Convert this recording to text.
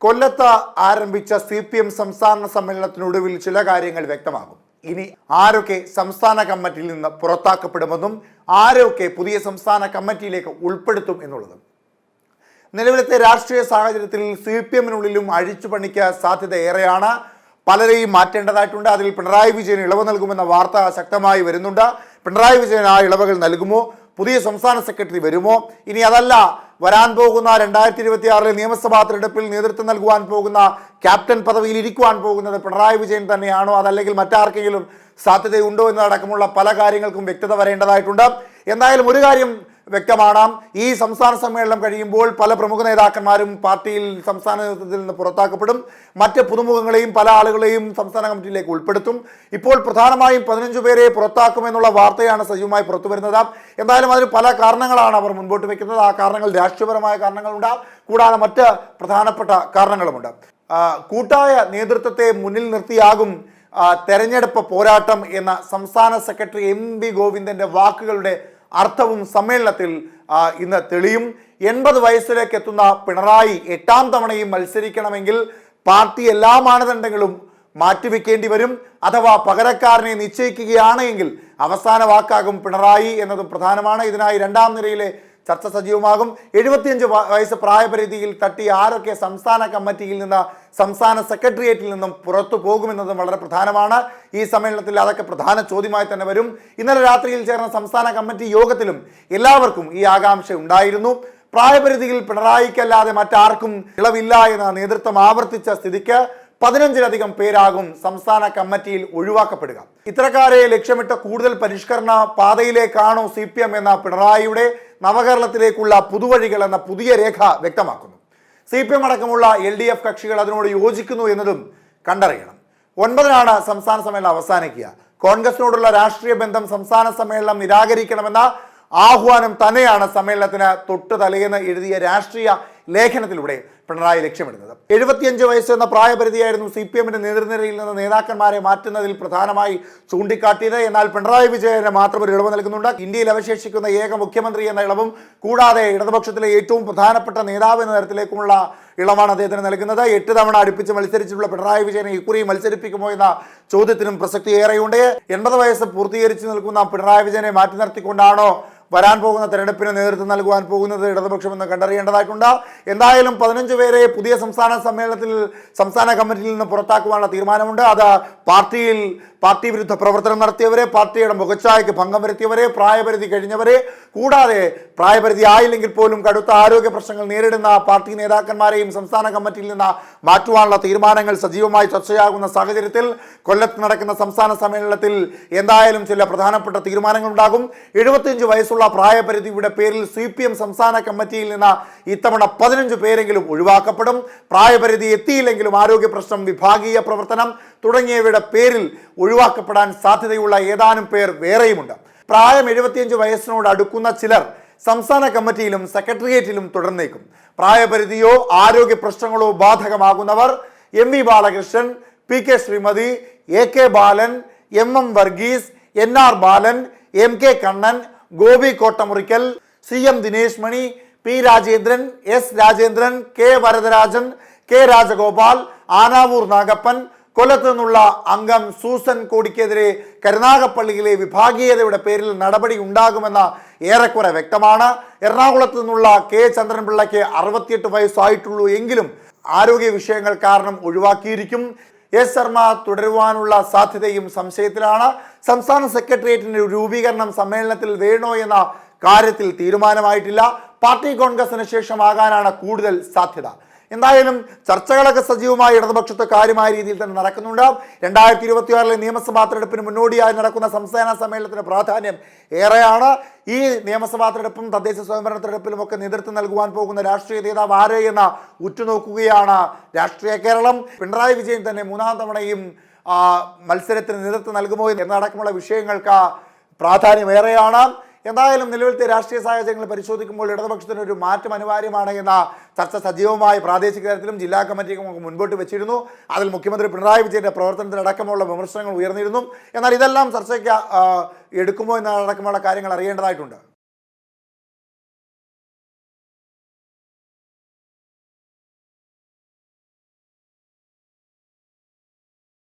കൊല്ലത്ത് ആരംഭിച്ച CPM സംസ്ഥാന സമ്മേളനത്തിനൊടുവിൽ ചില കാര്യങ്ങൾ വ്യക്തമാകും. ഇനി ആരൊക്കെ സംസ്ഥാന കമ്മിറ്റിയിൽ നിന്ന് പുറത്താക്കപ്പെടുമെന്നും ആരൊക്കെ പുതിയ സംസ്ഥാന കമ്മിറ്റിയിലേക്ക് ഉൾപ്പെടുത്തും എന്നുള്ളതും. നിലവിലത്തെ രാഷ്ട്രീയ സാഹചര്യത്തിൽ CPMനുള്ളിലും അഴിച്ചുപണിക്ക് സാധ്യത ഏറെയാണ്. പലരെയും മാറ്റേണ്ടതായിട്ടുണ്ട്. അതിൽ പിണറായി വിജയൻ ഇളവ് നൽകുമെന്ന വാർത്ത ശക്തമായി വരുന്നുണ്ട്. പിണറായി വിജയൻ ആ ഇളവുകൾ നൽകുമോ? പുതിയ സംസ്ഥാന സെക്രട്ടറി വരുമോ? ഇനി അതല്ല, വരാൻ പോകുന്ന 2026 നിയമസഭാ തെരഞ്ഞെടുപ്പിൽ നേതൃത്വം നൽകുവാൻ പോകുന്ന ക്യാപ്റ്റൻ പദവിയിൽ ഇരിക്കുവാൻ പോകുന്നത് പിണറായി വിജയൻ തന്നെയാണോ, അതല്ലെങ്കിൽ മറ്റാർക്കെങ്കിലും സാധ്യതയുണ്ടോ എന്നതടക്കമുള്ള പല കാര്യങ്ങൾക്കും വ്യക്തത വരേണ്ടതായിട്ടുണ്ട്. എന്തായാലും ഒരു കാര്യം വ്യക്തമാണ്, ഈ സംസ്ഥാന സമ്മേളനം കഴിയുമ്പോൾ പല പ്രമുഖ നേതാക്കന്മാരും പാർട്ടിയിൽ സംസ്ഥാന നേതൃത്വത്തിൽ നിന്ന് പുറത്താക്കപ്പെടും. മറ്റ് പുതുമുഖങ്ങളെയും പല ആളുകളെയും സംസ്ഥാന കമ്മിറ്റിയിലേക്ക് ഉൾപ്പെടുത്തും. ഇപ്പോൾ പ്രധാനമായും 15 പേരെ പുറത്താക്കുമെന്നുള്ള വാർത്തയാണ് സജീവമായി പുറത്തു വരുന്നത്. എന്തായാലും അതിന് പല കാരണങ്ങളാണ് അവർ മുൻപോട്ട് വെക്കുന്നത്. ആ കാരണങ്ങൾ രാഷ്ട്രീയപരമായ കാരണങ്ങളുണ്ട്, കൂടാതെ മറ്റ് പ്രധാനപ്പെട്ട കാരണങ്ങളുമുണ്ട്. കൂട്ടായ നേതൃത്വത്തെ മുന്നിൽ നിർത്തിയാകും തെരഞ്ഞെടുപ്പ് പോരാട്ടം എന്ന സംസ്ഥാന സെക്രട്ടറി MV ഗോവിന്ദന്റെ വാക്കുകളുടെ അർത്ഥവും സമ്മേളനത്തിൽ ഇന്ന് തെളിയും. 80 വയസ്സിലേക്ക് എത്തുന്ന പിണറായി 8ാം തവണയും മത്സരിക്കണമെങ്കിൽ പാർട്ടി എല്ലാ മാനദണ്ഡങ്ങളും മാറ്റിവെക്കേണ്ടി വരും. അഥവാ പകരക്കാരനെ നിശ്ചയിക്കുകയാണെങ്കിൽ അവസാന വാക്കാകും പിണറായി എന്നതും പ്രധാനമാണ്. ഇതിനായി 2ാം നിരയിലെ ചർച്ച സജീവമാകും. 75 വയസ്സ് പ്രായപരിധിയിൽ തട്ടി ആരൊക്കെ സംസ്ഥാന കമ്മിറ്റിയിൽ നിന്ന് സംസ്ഥാന സെക്രട്ടേറിയറ്റിൽ നിന്നും പുറത്തു പോകുമെന്നതും വളരെ പ്രധാനമാണ്. ഈ സമ്മേളനത്തിൽ അതൊക്കെ പ്രധാന ചോദ്യമായി തന്നെ വരും. ഇന്നലെ രാത്രിയിൽ ചേർന്ന സംസ്ഥാന കമ്മിറ്റി യോഗത്തിലും എല്ലാവർക്കും ഈ ആകാംക്ഷ ഉണ്ടായിരുന്നു. പ്രായപരിധിയിൽ പിണറായിക്കല്ലാതെ മറ്റാർക്കും ഇളവില്ല എന്ന നേതൃത്വം ആവർത്തിച്ച സ്ഥിതിക്ക് 15ലധികം പേരാകും സംസ്ഥാന കമ്മിറ്റിയിൽ ഒഴിവാക്കപ്പെടുക. ഇത്തരക്കാരെ ലക്ഷ്യമിട്ട കൂടുതൽ പരിഷ്കരണ പാതയിലേക്കാണോ CPM എന്ന പിണറായിയുടെ നവകേരളത്തിലേക്കുള്ള പുതുവഴികൾ എന്ന പുതിയ രേഖ വ്യക്തമാക്കുന്നു. CPM അടക്കമുള്ള LDF കക്ഷികൾ അതിനോട് യോജിക്കുന്നു എന്നതും കണ്ടറിയണം. 9-നാണ് സംസ്ഥാന സമ്മേളനം അവസാനിക്കുക. കോൺഗ്രസിനോടുള്ള രാഷ്ട്രീയ ബന്ധം സംസ്ഥാന സമ്മേളനം നിരാകരിക്കണമെന്ന ആഹ്വാനം തന്നെയാണ് സമ്മേളനത്തിന് തൊട്ട് തലേന്ന് എഴുതിയ രാഷ്ട്രീയ ലേഖനത്തിലൂടെ പിണറായി ലക്ഷ്യമിടുന്നത്. 75 വയസ്സ് എന്ന പ്രായപരിധിയായിരുന്നു CPMന്റെ നേതൃനിരയിൽ നിന്ന് നേതാക്കന്മാരെ മാറ്റുന്നതിൽ പ്രധാനമായി ചൂണ്ടിക്കാട്ടിയത്. എന്നാൽ പിണറായി വിജയന് മാത്രം ഒരു ഇളവ് നൽകുന്നുണ്ട്. ഇന്ത്യയിൽ അവശേഷിക്കുന്ന ഏക മുഖ്യമന്ത്രി എന്ന ഇളവും കൂടാതെ ഇടതുപക്ഷത്തിലെ ഏറ്റവും പ്രധാനപ്പെട്ട നേതാവ് എന്ന തരത്തിലേക്കുമുള്ള ഇളവാണ് അദ്ദേഹത്തിന് നൽകുന്നത്. 8 തവണ അടുപ്പിച്ച് മത്സരിച്ചിട്ടുള്ള പിണറായി വിജയനെ ഇക്കുറി മത്സരിപ്പിക്കുമോ എന്ന ചോദ്യത്തിനും പ്രസക്തി ഏറെയുണ്ട്. 80 വയസ്സ് പൂർത്തീകരിച്ച് നിൽക്കുന്ന പിണറായി വിജയനെ മാറ്റി നിർത്തിക്കൊണ്ടാണോ വരാൻ പോകുന്ന തെരഞ്ഞെടുപ്പിന് നേതൃത്വം നൽകുവാൻ പോകുന്നത് ഇടതുപക്ഷമെന്ന് കണ്ടറിയേണ്ടതായിട്ടുണ്ട്. എന്തായാലും 15 പേരെ പുതിയ സംസ്ഥാന സമ്മേളനത്തിൽ സംസ്ഥാന കമ്മിറ്റിയിൽ നിന്ന് പുറത്താക്കുവാനുള്ള തീരുമാനമുണ്ട്. അത് പാർട്ടി വിരുദ്ധ പ്രവർത്തനം നടത്തിയവരെ, പാർട്ടിയുടെ മുഖച്ഛായയ്ക്ക് ഭംഗം വരുത്തിയവരെ, പ്രായപരിധി കഴിഞ്ഞവരെ, കൂടാതെ പ്രായപരിധി ആയില്ലെങ്കിൽ പോലും കടുത്ത ആരോഗ്യ പ്രശ്നങ്ങൾ നേരിടുന്ന പാർട്ടി നേതാക്കന്മാരെയും സംസ്ഥാന കമ്മിറ്റിയിൽ നിന്ന് മാറ്റുവാനുള്ള തീരുമാനങ്ങൾ സജീവമായി ചർച്ചയാകുന്ന സാഹചര്യത്തിൽ കൊല്ലത്ത് നടക്കുന്ന സംസ്ഥാന സമ്മേളനത്തിൽ എന്തായാലും ചില പ്രധാനപ്പെട്ട തീരുമാനങ്ങൾ ഉണ്ടാകും. 75 വയസ്സുള്ള പ്രായപരിധിയുടെ പേരിൽ CPM സംസ്ഥാന കമ്മിറ്റിയിൽ നിന്ന് ഇത്തവണ 15 പേരെങ്കിലും ഒഴിവാക്കപ്പെടും. പ്രായപരിധി എത്തിയില്ലെങ്കിലും ആരോഗ്യ പ്രശ്നം, വിഭാഗീയ പ്രവർത്തനം തുടങ്ങിയവയുടെ പേരിൽ ഒഴിവാക്കപ്പെടാൻ സാധ്യതയുള്ള ഏതാനും പേർ വേറെയുമുണ്ട്. പ്രായം 75 വയസ്സിനോട് അടുക്കുന്ന ചിലർ സംസ്ഥാന കമ്മിറ്റിയിലും സെക്രട്ടേറിയറ്റിലും തുടർന്നേക്കും. പ്രായപരിധിയോ ആരോഗ്യ പ്രശ്നങ്ങളോ ബാധകമാകുന്നവർ MV Balakrishnan, PK Shrimati, AK ബാലൻ, MM വർഗീസ്, NR ബാലൻ, MK കണ്ണൻ, ഗോപി കോട്ടമുറിക്കൽ, CM ദിനേശ് മണി, P Rajendran, S Rajendran, K Varadarajan, K Rajagopal, Anavoor Nagappan, കൊല്ലത്ത് നിന്നുള്ള അംഗം സൂസൻ കോടിക്കെതിരെ കരുനാഗപ്പള്ളിയിലെ വിഭാഗീയതയുടെ പേരിൽ നടപടി ഉണ്ടാകുമെന്ന ഏറെക്കുറെ വ്യക്തമാണ്. എറണാകുളത്ത് നിന്നുള്ള K ചന്ദ്രൻപിള്ളയ്ക്ക് 68 വയസ്സായിട്ടുള്ളൂ എങ്കിലും ആരോഗ്യ വിഷയങ്ങൾ കാരണം ഒഴിവാക്കിയിരിക്കും. S ശർമ്മ തുടരുവാനുള്ള സാധ്യതയും സംശയത്തിലാണ്. സംസ്ഥാന സെക്രട്ടേറിയറ്റിന്റെ രൂപീകരണം സമ്മേളനത്തിൽ വേണോ എന്ന കാര്യത്തിൽ തീരുമാനമായിട്ടില്ല. പാർട്ടി കോൺഗ്രസിന് ശേഷമാകാനാണ് കൂടുതൽ സാധ്യത. എന്തായാലും ചർച്ചകളൊക്കെ സജീവമായി ഇടതുപക്ഷത്തെ കാര്യമായ രീതിയിൽ തന്നെ നടക്കുന്നുണ്ട്. 2026 നിയമസഭാ തെരഞ്ഞെടുപ്പിന് മുന്നോടിയായി നടക്കുന്ന സംസ്ഥാന സമ്മേളനത്തിന് പ്രാധാന്യം ഏറെയാണ്. ഈ നിയമസഭാ തെരഞ്ഞെടുപ്പും തദ്ദേശ സ്വയംഭരണ തെരഞ്ഞെടുപ്പിലും ഒക്കെ നേതൃത്വം നൽകുവാൻ പോകുന്ന രാഷ്ട്രീയ നേതാവ് ആരെ എന്ന ഉറ്റുനോക്കുകയാണ് രാഷ്ട്രീയ കേരളം. പിണറായി വിജയൻ തന്നെ 3ാം തവണയും മത്സരത്തിന് നേതൃത്വം നൽകുമോ എന്നടക്കമുള്ള വിഷയങ്ങൾക്ക് പ്രാധാന്യമേറെയാണ്. എന്തായാലും നിലവിലത്തെ രാഷ്ട്രീയ സാഹചര്യങ്ങൾ പരിശോധിക്കുമ്പോൾ ഇടതുപക്ഷത്തിന് ഒരു മാറ്റം അനിവാര്യമാണ് എന്ന ചർച്ച സജീവമായി പ്രാദേശിക തലത്തിലും ജില്ലാ കമ്മിറ്റിക്കും മുൻപോട്ട് വെച്ചിരുന്നു. അതിൽ മുഖ്യമന്ത്രി പിണറായി വിജയന്റെ പ്രവർത്തനത്തിലടക്കമുള്ള വിമർശനങ്ങൾ ഉയർന്നിരുന്നു. എന്നാൽ ഇതെല്ലാം ചർച്ചയ്ക്ക് എടുക്കുമോ എന്നടക്കമുള്ള കാര്യങ്ങൾ അറിയേണ്ടതായിട്ടുണ്ട്.